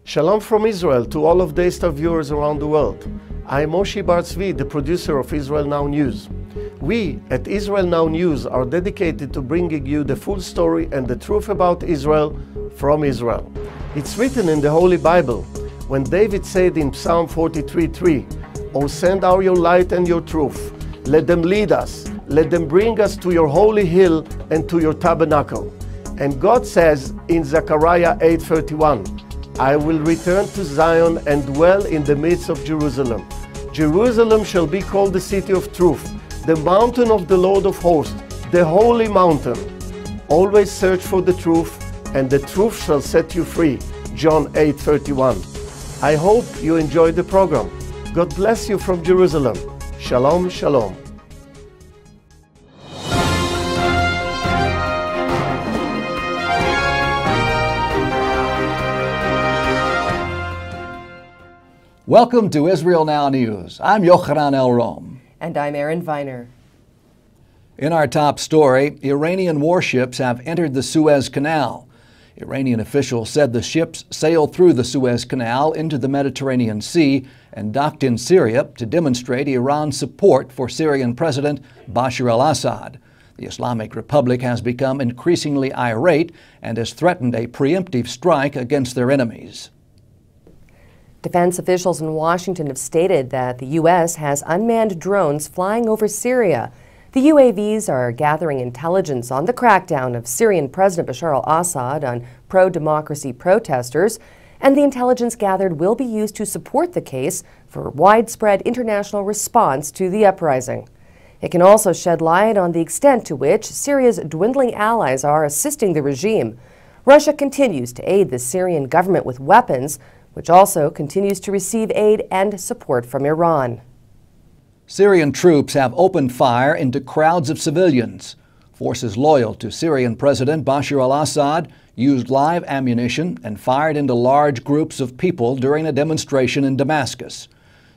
Shalom from Israel to all of Daystar viewers around the world. I am Moshe Bar Tzvi, the producer of Israel Now News. We at Israel Now News are dedicated to bringing you the full story and the truth about Israel from Israel. It's written in the Holy Bible when David said in Psalm 43:3, "O send out your light and your truth. Let them lead us. Let them bring us to your holy hill and to your tabernacle." And God says in Zechariah 8:31, "I will return to Zion and dwell in the midst of Jerusalem. Jerusalem shall be called the city of truth, the mountain of the Lord of hosts, the holy mountain. Always search for the truth, and the truth shall set you free." John 8:31. I hope you enjoyed the program. God bless you from Jerusalem. Shalom, shalom. Welcome to Israel Now News. I'm Yochanan El-Rom. And I'm Erin Viner. In our top story, Iranian warships have entered the Suez Canal. Iranian officials said the ships sailed through the Suez Canal into the Mediterranean Sea and docked in Syria to demonstrate Iran's support for Syrian President Bashar al-Assad. The Islamic Republic has become increasingly irate and has threatened a preemptive strike against their enemies. Defense officials in Washington have stated that the U.S. has unmanned drones flying over Syria. The UAVs are gathering intelligence on the crackdown of Syrian President Bashar al-Assad on pro-democracy protesters, and the intelligence gathered will be used to support the case for widespread international response to the uprising. It can also shed light on the extent to which Syria's dwindling allies are assisting the regime. Russia continues to aid the Syrian government with weapons, which also continues to receive aid and support from Iran. Syrian troops have opened fire into crowds of civilians. Forces loyal to Syrian President Bashar al-Assad used live ammunition and fired into large groups of people during a demonstration in Damascus.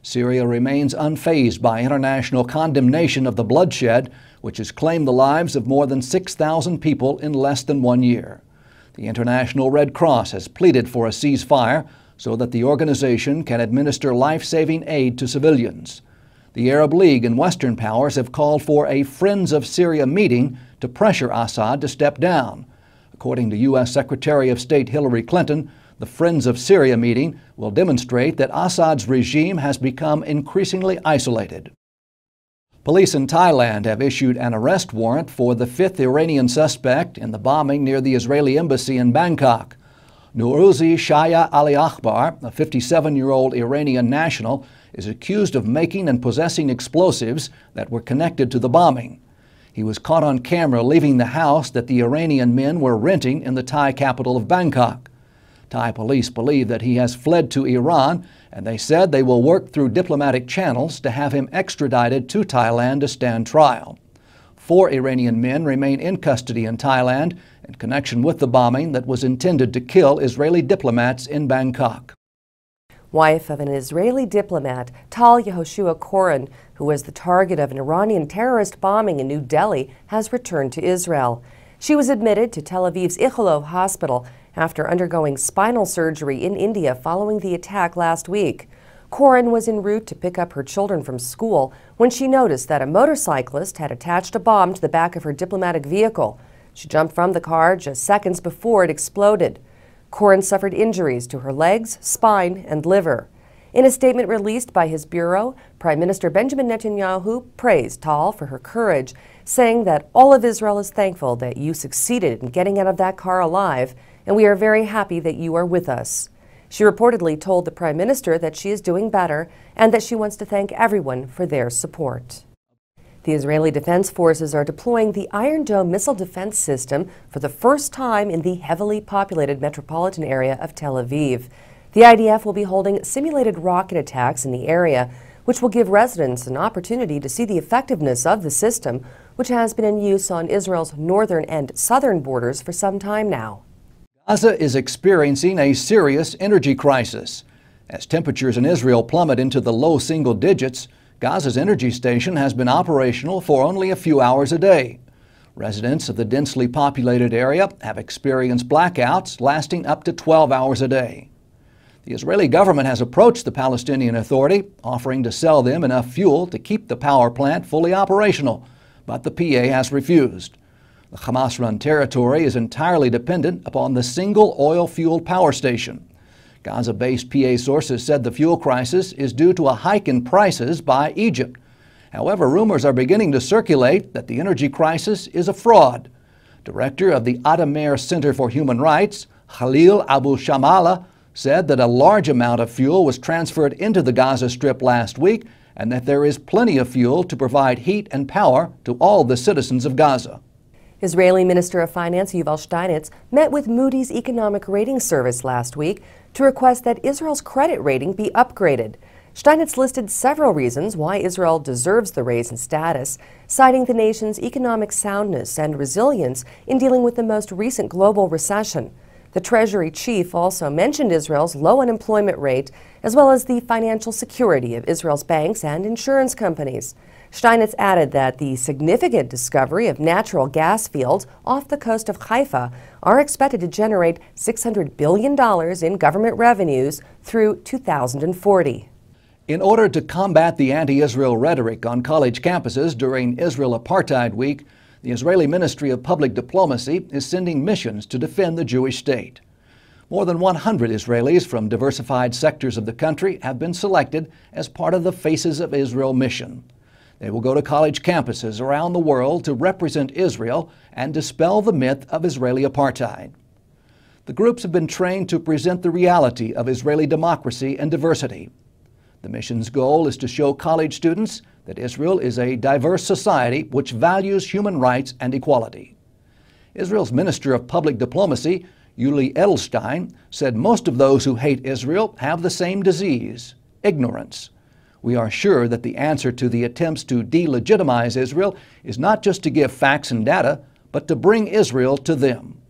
Syria remains unfazed by international condemnation of the bloodshed, which has claimed the lives of more than 6,000 people in less than 1 year. The International Red Cross has pleaded for a ceasefire so that the organization can administer life-saving aid to civilians. The Arab League and Western powers have called for a Friends of Syria meeting to pressure Assad to step down. According to U.S. Secretary of State Hillary Clinton, the Friends of Syria meeting will demonstrate that Assad's regime has become increasingly isolated. Police in Thailand have issued an arrest warrant for the fifth Iranian suspect in the bombing near the Israeli embassy in Bangkok. Nourouzi Shaya Ali Akbar, a 57-year-old Iranian national, is accused of making and possessing explosives that were connected to the bombing. He was caught on camera leaving the house that the Iranian men were renting in the Thai capital of Bangkok. Thai police believe that he has fled to Iran, and they said they will work through diplomatic channels to have him extradited to Thailand to stand trial. 4 Iranian men remain in custody in Thailand in connection with the bombing that was intended to kill Israeli diplomats in Bangkok. Wife of an Israeli diplomat, Tal Yehoshua Koren, who was the target of an Iranian terrorist bombing in New Delhi, has returned to Israel. She was admitted to Tel Aviv's Ichilov Hospital after undergoing spinal surgery in India following the attack last week. Koren was en route to pick up her children from school when she noticed that a motorcyclist had attached a bomb to the back of her diplomatic vehicle. She jumped from the car just seconds before it exploded. Koren suffered injuries to her legs, spine, and liver. In a statement released by his bureau, Prime Minister Benjamin Netanyahu praised Tal for her courage, saying that all of Israel is thankful that you succeeded in getting out of that car alive, and we are very happy that you are with us. She reportedly told the Prime Minister that she is doing better and that she wants to thank everyone for their support. The Israeli Defense Forces are deploying the Iron Dome missile defense system for the first time in the heavily populated metropolitan area of Tel Aviv. The IDF will be holding simulated rocket attacks in the area, which will give residents an opportunity to see the effectiveness of the system, which has been in use on Israel's northern and southern borders for some time now. Gaza is experiencing a serious energy crisis. As temperatures in Israel plummet into the low single digits, Gaza's energy station has been operational for only a few hours a day. Residents of the densely populated area have experienced blackouts lasting up to 12 hours a day. The Israeli government has approached the Palestinian Authority, offering to sell them enough fuel to keep the power plant fully operational, but the PA has refused. The Hamas-run territory is entirely dependent upon the single oil-fueled power station. Gaza-based PA sources said the fuel crisis is due to a hike in prices by Egypt. However, rumors are beginning to circulate that the energy crisis is a fraud. Director of the Adamer Center for Human Rights, Khalil Abu Shamala, said that a large amount of fuel was transferred into the Gaza Strip last week and that there is plenty of fuel to provide heat and power to all the citizens of Gaza. Israeli Minister of Finance Yuval Steinitz met with Moody's Economic Rating Service last week to request that Israel's credit rating be upgraded. Steinitz listed several reasons why Israel deserves the raise in status, citing the nation's economic soundness and resilience in dealing with the most recent global recession. The Treasury chief also mentioned Israel's low unemployment rate, as well as the financial security of Israel's banks and insurance companies. Steinitz added that the significant discovery of natural gas fields off the coast of Haifa are expected to generate $600 billion in government revenues through 2040. In order to combat the anti-Israel rhetoric on college campuses during Israel Apartheid Week, the Israeli Ministry of Public Diplomacy is sending missions to defend the Jewish state. More than 100 Israelis from diversified sectors of the country have been selected as part of the Faces of Israel mission. They will go to college campuses around the world to represent Israel and dispel the myth of Israeli apartheid. The groups have been trained to present the reality of Israeli democracy and diversity. The mission's goal is to show college students that Israel is a diverse society which values human rights and equality. Israel's Minister of Public Diplomacy, Yuli Edelstein, said most of those who hate Israel have the same disease, ignorance. We are sure that the answer to the attempts to delegitimize Israel is not just to give facts and data, but to bring Israel to them.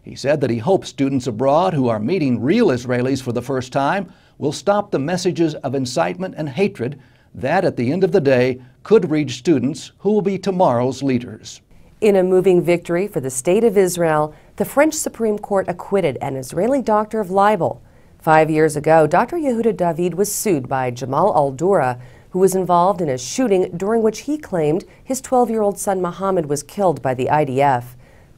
He said that he hopes students abroad who are meeting real Israelis for the first time will stop the messages of incitement and hatred that, at the end of the day, could reach students who will be tomorrow's leaders. In a moving victory for the State of Israel, the French Supreme Court acquitted an Israeli doctor of libel. 5 years ago, Dr. Yehuda David was sued by Jamal al-Dura, who was involved in a shooting during which he claimed his 12-year-old son Mohammed was killed by the IDF.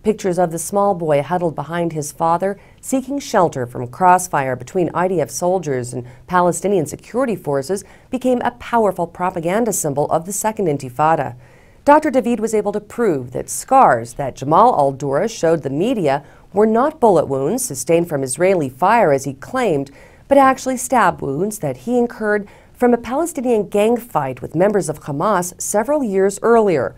Pictures of the small boy huddled behind his father, seeking shelter from crossfire between IDF soldiers and Palestinian security forces, became a powerful propaganda symbol of the Second Intifada. Dr. David was able to prove that scars that Jamal al-Dura showed the media were not bullet wounds sustained from Israeli fire, as he claimed, but actually stab wounds that he incurred from a Palestinian gang fight with members of Hamas several years earlier.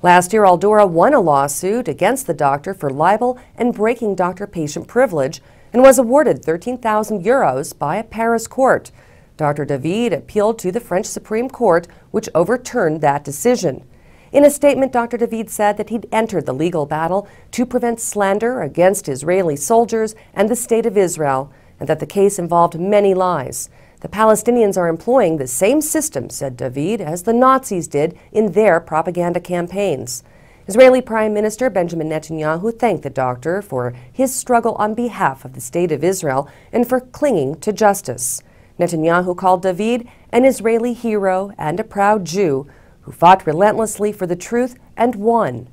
Last year, al-Dura won a lawsuit against the doctor for libel and breaking doctor-patient privilege and was awarded 13,000 euros by a Paris court. Dr. David appealed to the French Supreme Court, which overturned that decision. In a statement, Dr. David said that he'd entered the legal battle to prevent slander against Israeli soldiers and the State of Israel, and that the case involved many lies. The Palestinians are employing the same system, said David, as the Nazis did in their propaganda campaigns. Israeli Prime Minister Benjamin Netanyahu thanked the doctor for his struggle on behalf of the State of Israel and for clinging to justice. Netanyahu called David an Israeli hero and a proud Jew who fought relentlessly for the truth and won.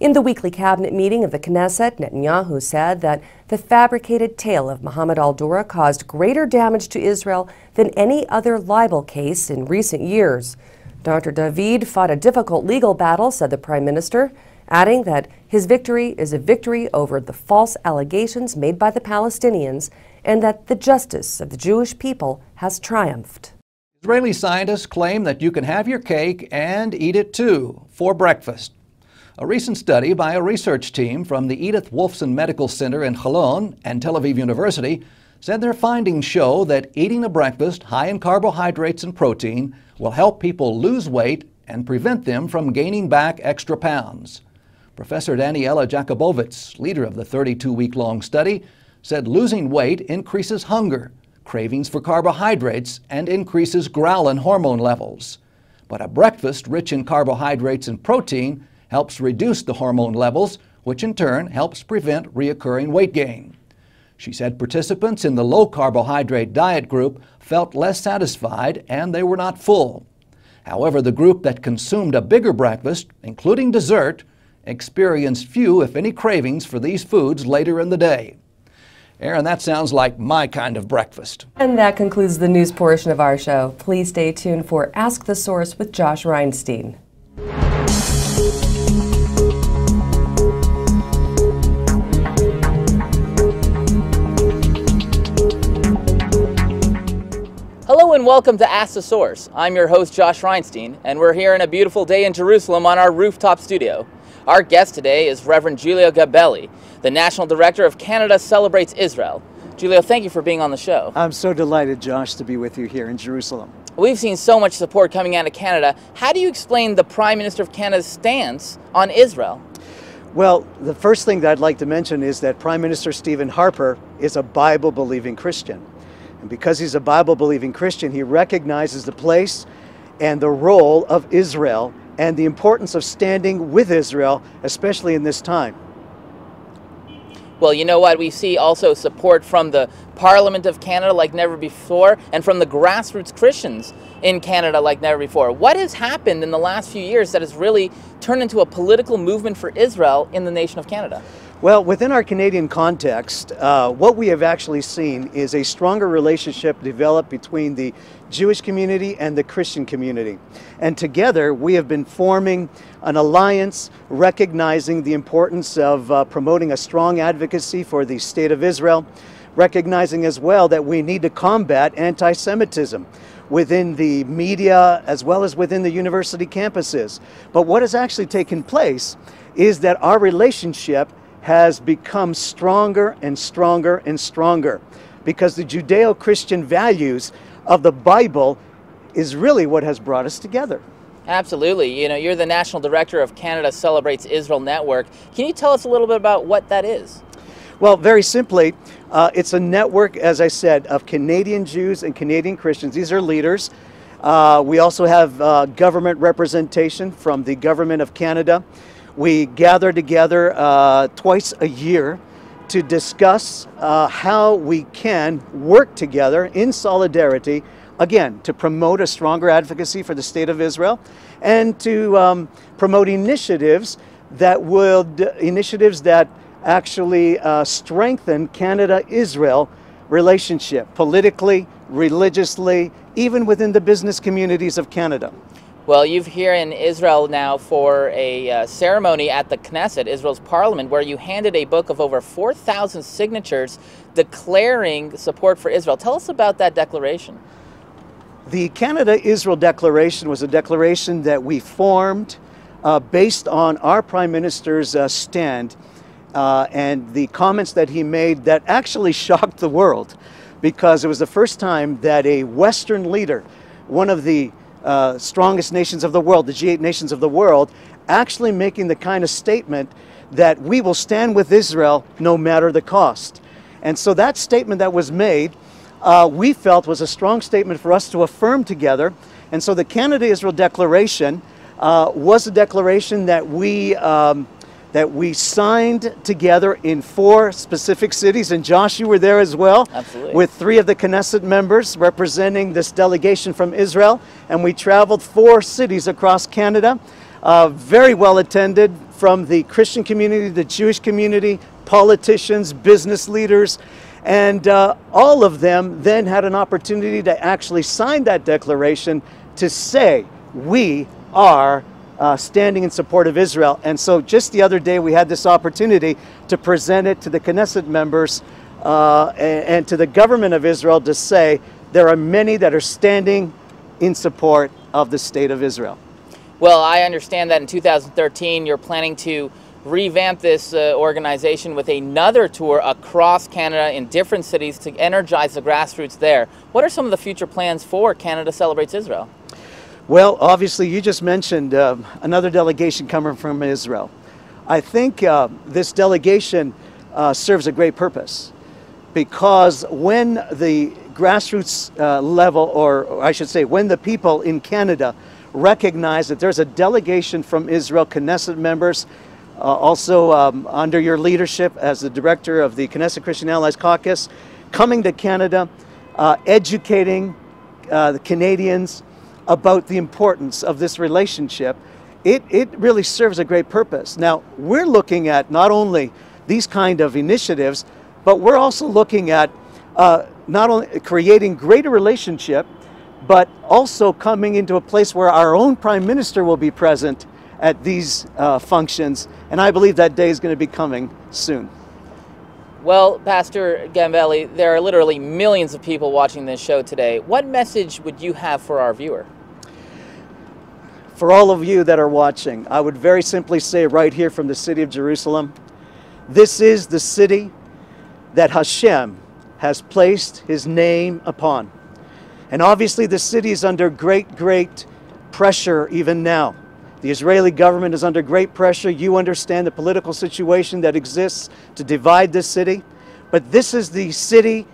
In the weekly cabinet meeting of the Knesset, Netanyahu said that the fabricated tale of Mohammed al-Dura caused greater damage to Israel than any other libel case in recent years. Dr. David fought a difficult legal battle, said the Prime Minister, adding that his victory is a victory over the false allegations made by the Palestinians and that the justice of the Jewish people has triumphed. Israeli scientists claim that you can have your cake and eat it too for breakfast. A recent study by a research team from the Edith Wolfson Medical Center in Cholon and Tel Aviv University said their findings show that eating a breakfast high in carbohydrates and protein will help people lose weight and prevent them from gaining back extra pounds. Professor Daniela Jakubowicz, leader of the 32-week-long study, said losing weight increases hunger, cravings for carbohydrates, and increases ghrelin hormone levels. But a breakfast rich in carbohydrates and protein helps reduce the hormone levels, which in turn helps prevent recurring weight gain. She said participants in the low-carbohydrate diet group felt less satisfied and they were not full. However, the group that consumed a bigger breakfast, including dessert, experienced few, if any, cravings for these foods later in the day. Aaron, that sounds like my kind of breakfast. And that concludes the news portion of our show. Please stay tuned for Ask the Source with Josh Reinstein. Hello and welcome to Ask the Source. I'm your host Josh Reinstein, and we're here on a beautiful day in Jerusalem on our rooftop studio. Our guest today is Reverend Giulio Gabelli, the National Director of Canada Celebrates Israel. Giulio, thank you for being on the show. I'm so delighted, Josh, to be with you here in Jerusalem. We've seen so much support coming out of Canada. How do you explain the Prime Minister of Canada's stance on Israel? Well, the first thing that I'd like to mention is that Prime Minister Stephen Harper is a Bible-believing Christian. And because he's a Bible-believing Christian, he recognizes the place and the role of Israel and the importance of standing with Israel, especially in this time. Well, you know what? We see also support from the Parliament of Canada like never before, and from the grassroots Christians in Canada like never before. What has happened in the last few years that has really turned into a political movement for Israel in the nation of Canada? Well, within our Canadian context, what we have actually seen is a stronger relationship develop between the Jewish community and the Christian community. And together we have been forming an alliance recognizing the importance of promoting a strong advocacy for the State of Israel, recognizing as well that we need to combat anti-Semitism within the media as well as within the university campuses. But what has actually taken place is that our relationship has become stronger and stronger and stronger because the Judeo-Christian values of the Bible is really what has brought us together. Absolutely. You know, you're the National Director of Canada Celebrates Israel Network. Can you tell us a little bit about what that is? Well, very simply, it's a network, as I said, of Canadian Jews and Canadian Christians. These are leaders. We also have government representation from the Government of Canada. We gather together twice a year to discuss how we can work together in solidarity, again, to promote a stronger advocacy for the State of Israel and to promote initiatives that actually strengthen Canada-Israel relationship politically, religiously, even within the business communities of Canada. Well, you're here in Israel now for a ceremony at the Knesset, Israel's parliament, where you handed a book of over 4,000 signatures declaring support for Israel. Tell us about that declaration. The Canada-Israel Declaration was a declaration that we formed based on our Prime Minister's stand and the comments that he made that actually shocked the world, because it was the first time that a Western leader, one of the strongest nations of the world, the G8 nations of the world, actually making the kind of statement that we will stand with Israel no matter the cost. And so that statement that was made, we felt was a strong statement for us to affirm together. And so the Canada-Israel Declaration was a declaration that we signed together in 4 specific cities, and Josh, you were there as well. Absolutely. With 3 of the Knesset members representing this delegation from Israel, and we traveled 4 cities across Canada, very well attended from the Christian community, the Jewish community, politicians, business leaders, and all of them then had an opportunity to actually sign that declaration to say, we are standing in support of Israel. And so just the other day we had this opportunity to present it to the Knesset members and to the government of Israel to say there are many that are standing in support of the State of Israel. Well, I understand that in 2013 you're planning to revamp this organization with another tour across Canada in different cities to energize the grassroots there. What are some of the future plans for Canada Celebrates Israel? Well, obviously, you just mentioned another delegation coming from Israel. I think this delegation serves a great purpose, because when the grassroots level, or I should say, when the people in Canada recognize that there's a delegation from Israel, Knesset members, also under your leadership as the director of the Knesset Christian Allies Caucus, coming to Canada, educating the Canadians about the importance of this relationship. It really serves a great purpose. Now, we're looking at not only these kind of initiatives, but we're also looking at not only creating greater relationship, but also coming into a place where our own Prime Minister will be present at these functions, and I believe that day is going to be coming soon. Well, Pastor Gambelli, there are literally millions of people watching this show today. What message would you have for our viewer? For all of you that are watching, I would very simply say right here from the city of Jerusalem, this is the city that Hashem has placed his name upon. And obviously the city is under great pressure even now. The Israeli government is under great pressure. You understand the political situation that exists to divide this city. But this is the city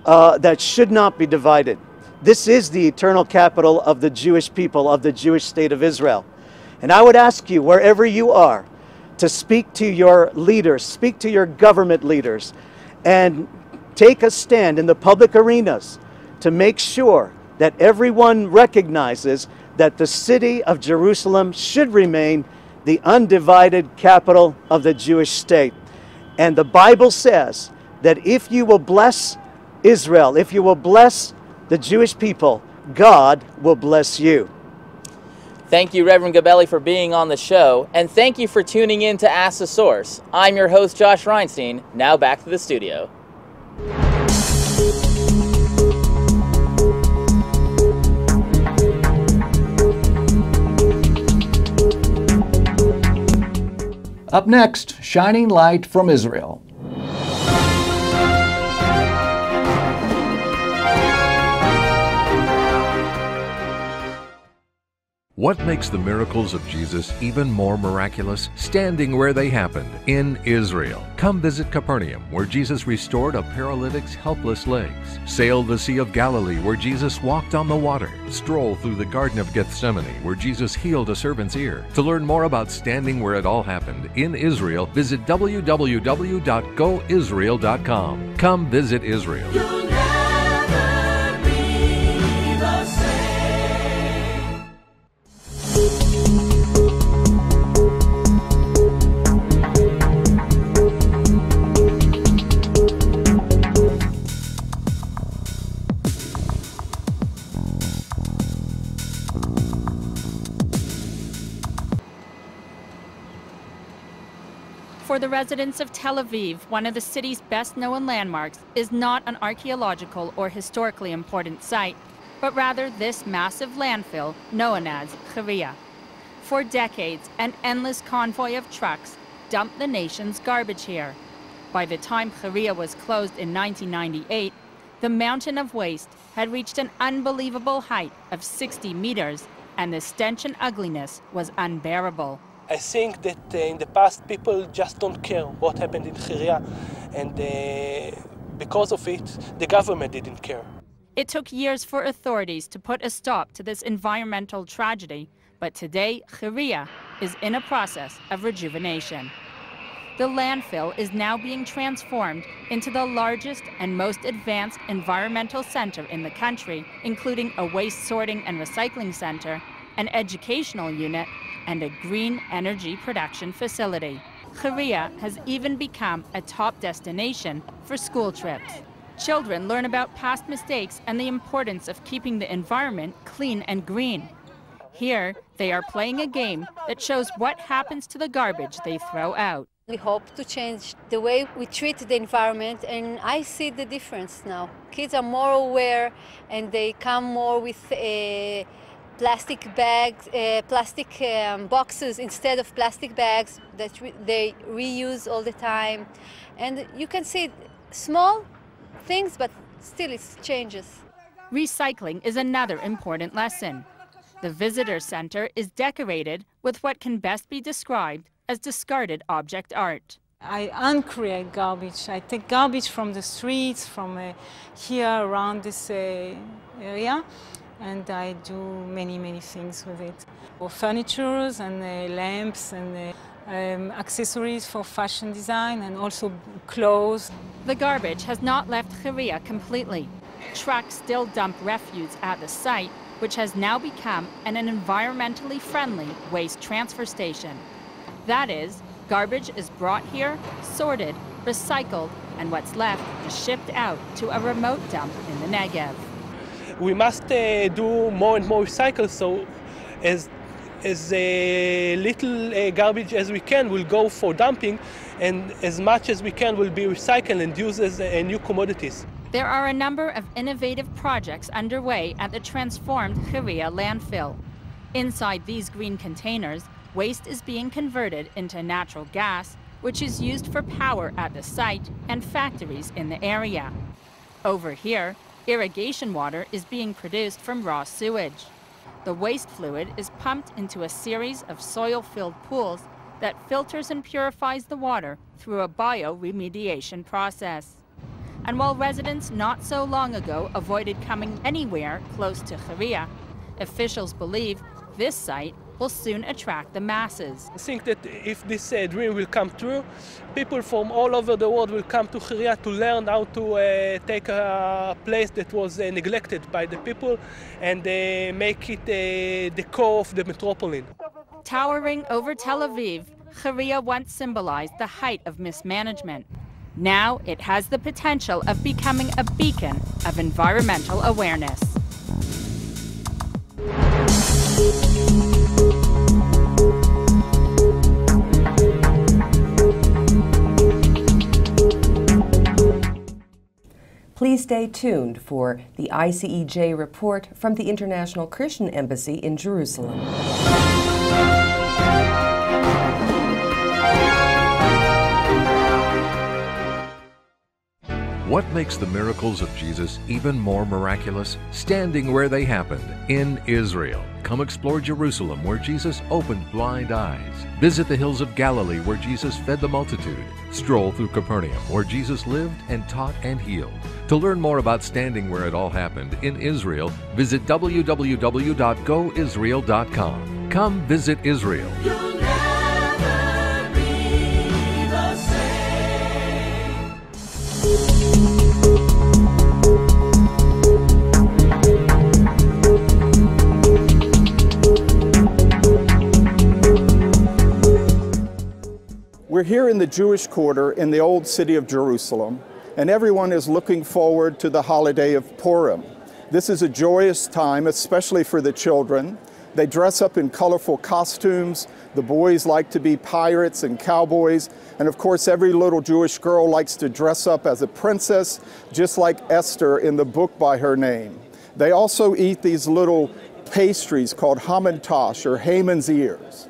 that should not be divided. This is the eternal capital of the Jewish people, of the Jewish state of Israel. And I would ask you, wherever you are, to speak to your leaders, speak to your government leaders, and take a stand in the public arenas to make sure that everyone recognizes that the city of Jerusalem should remain the undivided capital of the Jewish state. And the Bible says that if you will bless Israel, if you will bless the Jewish people, God will bless you. Thank you, Reverend Gambelli, for being on the show, and thank you for tuning in to Ask the Source. I'm your host, Josh Reinstein. Now back to the studio. Up next, Shining Light from Israel. What makes the miracles of Jesus even more miraculous? Standing where they happened, in Israel. Come visit Capernaum, where Jesus restored a paralytic's helpless legs. Sail the Sea of Galilee, where Jesus walked on the water. Stroll through the Garden of Gethsemane, where Jesus healed a servant's ear. To learn more about standing where it all happened, in Israel, visit www.goisrael.com. Come visit Israel. For the residents of Tel Aviv, one of the city's best-known landmarks is not an archaeological or historically important site, but rather this massive landfill known as Cheria. For decades, an endless convoy of trucks dumped the nation's garbage here. By the time Cheria was closed in 1998, the mountain of waste had reached an unbelievable height of 60 meters, and the stench and ugliness was unbearable. I think that in the past people just don't care what happened in Cheria, and because of it, the government didn't care. It took years for authorities to put a stop to this environmental tragedy, but today Cheria is in a process of rejuvenation. The landfill is now being transformed into the largest and most advanced environmental center in the country, including a waste sorting and recycling center, an educational unit, and a green energy production facility. Cheria has even become a top destination for school trips. Children learn about past mistakes and the importance of keeping the environment clean and green. Here, they are playing a game that shows what happens to the garbage they throw out. We hope to change the way we treat the environment, and I see the difference now. Kids are more aware, and they come more with plastic bags, plastic boxes instead of plastic bags that they reuse all the time. And you can see small things, but still it changes. Recycling is another important lesson. The visitor center is decorated with what can best be described as discarded object art. I uncreate garbage. I take garbage from the streets, from here around this area, and I do many things with it. Furniture and lamps and accessories for fashion design, and also clothes. The garbage has not left Cheria completely. Trucks still dump refuse at the site, which has now become an environmentally friendly waste transfer station. That is, garbage is brought here, sorted, recycled, and what's left is shipped out to a remote dump in the Negev. We must do more and more recycle, so as little garbage as we can will go for dumping, and as much as we can will be recycled and used as new commodities. There are a number of innovative projects underway at the transformed Cheria landfill. Inside these green containers, waste is being converted into natural gas, which is used for power at the site and factories in the area. Over here, irrigation water is being produced from raw sewage. The waste fluid is pumped into a series of soil-filled pools that filters and purifies the water through a bioremediation process. And while residents not so long ago avoided coming anywhere close to Cheria, officials believe this site will soon attract the masses. I think that if this dream will come true, people from all over the world will come to Cheria to learn how to take a place that was neglected by the people and make it the core of the metropolis. Towering over Tel Aviv, Cheria once symbolized the height of mismanagement. Now it has the potential of becoming a beacon of environmental awareness. Please stay tuned for the ICEJ report from the International Christian Embassy in Jerusalem. What makes the miracles of Jesus even more miraculous? Standing where they happened, in Israel. Come explore Jerusalem, where Jesus opened blind eyes. Visit the hills of Galilee, where Jesus fed the multitude. Stroll through Capernaum, where Jesus lived and taught and healed. To learn more about standing where it all happened in Israel, visit www.goisrael.com. Come visit Israel. We're here in the Jewish quarter in the old city of Jerusalem, and everyone is looking forward to the holiday of Purim. This is a joyous time, especially for the children. They dress up in colorful costumes. The boys like to be pirates and cowboys. And of course, every little Jewish girl likes to dress up as a princess, just like Esther in the book by her name. They also eat these little pastries called hamantash, or Haman's ears.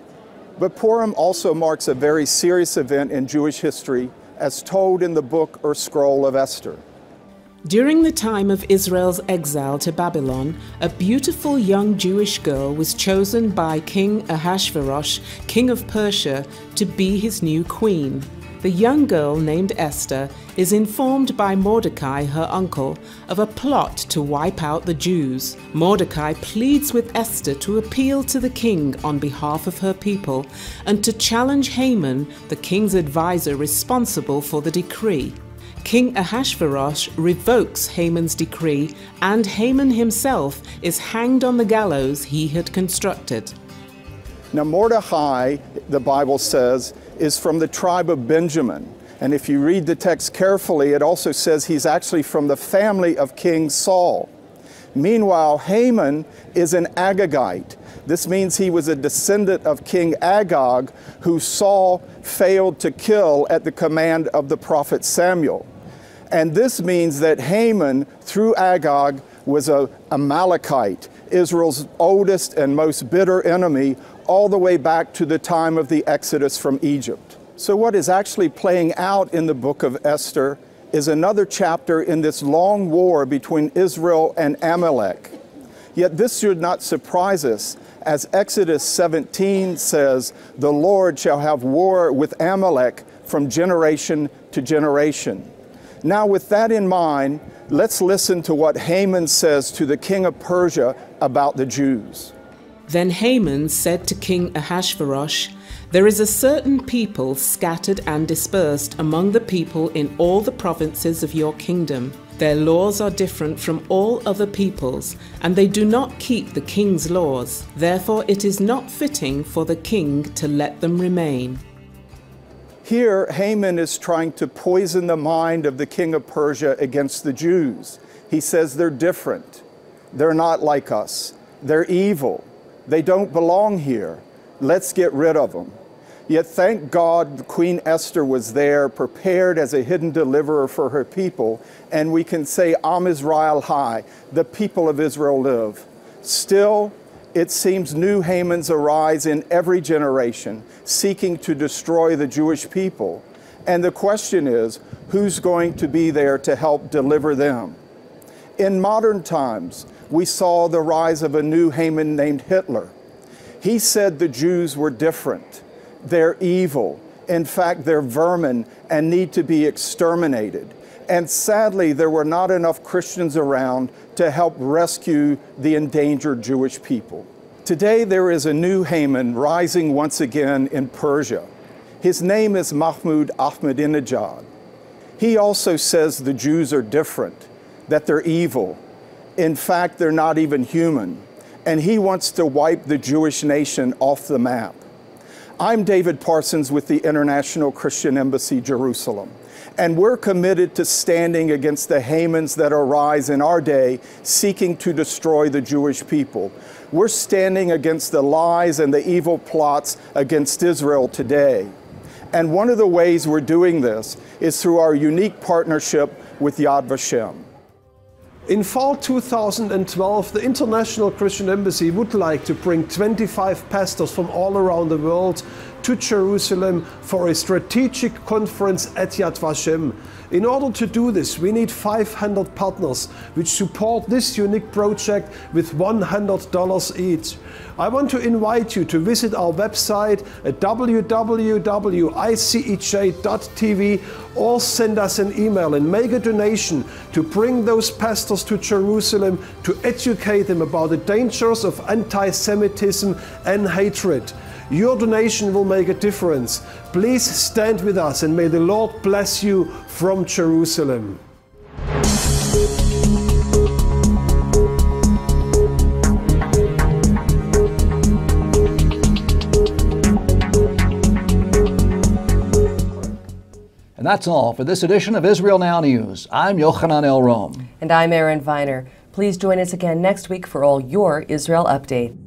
But Purim also marks a very serious event in Jewish history, as told in the book or scroll of Esther. During the time of Israel's exile to Babylon, a beautiful young Jewish girl was chosen by King Ahasuerus, king of Persia, to be his new queen. The young girl, named Esther, is informed by Mordecai, her uncle, of a plot to wipe out the Jews. Mordecai pleads with Esther to appeal to the king on behalf of her people and to challenge Haman, the king's advisor responsible for the decree. King Ahasuerus revokes Haman's decree, and Haman himself is hanged on the gallows he had constructed. Now Mordecai, the Bible says, is from the tribe of Benjamin. And if you read the text carefully, it also says he's actually from the family of King Saul. Meanwhile, Haman is an Agagite. This means he was a descendant of King Agag, who Saul failed to kill at the command of the prophet Samuel. And this means that Haman, through Agag, was an Amalekite, Israel's oldest and most bitter enemy, all the way back to the time of the Exodus from Egypt. So what is actually playing out in the book of Esther is another chapter in this long war between Israel and Amalek. Yet this should not surprise us, as Exodus 17 says, "The Lord shall have war with Amalek from generation to generation." Now with that in mind, let's listen to what Haman says to the king of Persia about the Jews. Then Haman said to King Ahasuerus, There is a certain people scattered and dispersed among the people in all the provinces of your kingdom. Their laws are different from all other peoples, and they do not keep the king's laws. Therefore it is not fitting for the king to let them remain. Here, Haman is trying to poison the mind of the king of Persia against the Jews. He says they're different. They're not like us. They're evil. They don't belong here. Let's get rid of them. Yet thank God Queen Esther was there, prepared as a hidden deliverer for her people, and we can say, Am Israel High, the people of Israel live. Still, it seems new Hamans arise in every generation, seeking to destroy the Jewish people. And the question is, who's going to be there to help deliver them? In modern times, we saw the rise of a new Haman named Hitler. He said the Jews were different. They're evil. In fact, they're vermin and need to be exterminated. And sadly, there were not enough Christians around to help rescue the endangered Jewish people. Today, there is a new Haman rising once again in Persia. His name is Mahmoud Ahmadinejad. He also says the Jews are different, that they're evil. In fact, they're not even human. And he wants to wipe the Jewish nation off the map. I'm David Parsons with the International Christian Embassy, Jerusalem, and we're committed to standing against the Hamans that arise in our day, seeking to destroy the Jewish people. We're standing against the lies and the evil plots against Israel today. And one of the ways we're doing this is through our unique partnership with Yad Vashem. In fall 2012, the International Christian Embassy would like to bring 25 pastors from all around the world to Jerusalem for a strategic conference at Yad Vashem. In order to do this, we need 500 partners which support this unique project with $100 each. I want to invite you to visit our website at www.icej.tv or send us an email and make a donation to bring those pastors to Jerusalem to educate them about the dangers of anti-Semitism and hatred. Your donation will make a difference. Please stand with us and may the Lord bless you from Jerusalem. And that's all for this edition of Israel Now News. I'm Yochanan El Rom. And I'm Erin Viner. Please join us again next week for all your Israel updates.